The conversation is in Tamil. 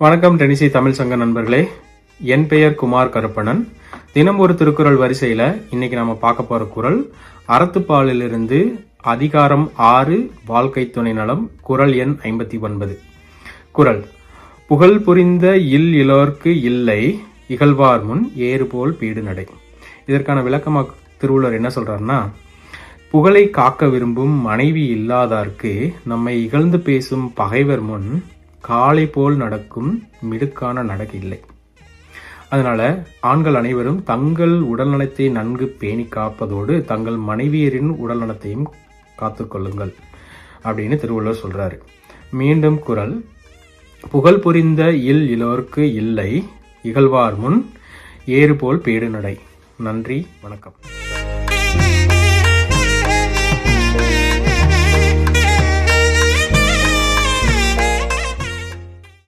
வணக்கம் டெனிசி தமிழ் சங்க நண்பர்களே. என் பெயர் குமார் கருப்பணன். தினம் ஒரு திருக்குறள் வரிசையில இன்னைக்கு நாம பார்க்க போற குறள் அறத்துப்பாலிலிருந்து அதிகாரம் 6 வாழ்க்கை துணை நலம், குறள் எண் 59. குறள்: புகழ் புரிந்த இலோர்க்கு இல்லை, இகழ்வார் முன் ஏறுபோல் பீடு நடை. இதற்கான விளக்கமா திருவள்ளுவர் என்ன சொல்றாருன்னா, புகழை காக்க விரும்பும் மனைவி இல்லாதார்க்கு நம்மை இகழ்ந்து பேசும் பகைவர் முன் காளை போல் நடக்கும் மிடுக்கான நடக்க இல்லை. அதனால ஆண்கள் அனைவரும் தங்கள் உடல்நலத்தை நன்கு பேணி காப்பதோடு தங்கள் மனைவியரின் உடல்நலத்தையும் காத்துக்கொள்ளுங்கள் அப்படின்னு திருவள்ளுவர் சொல்றாரு. மீண்டும் குறள்: புகழ் புரிந்த இலோர்க்கு இல்லை, இகழ்வார் முன் ஏறுபோல் பீடு நடை. நன்றி, வணக்கம்.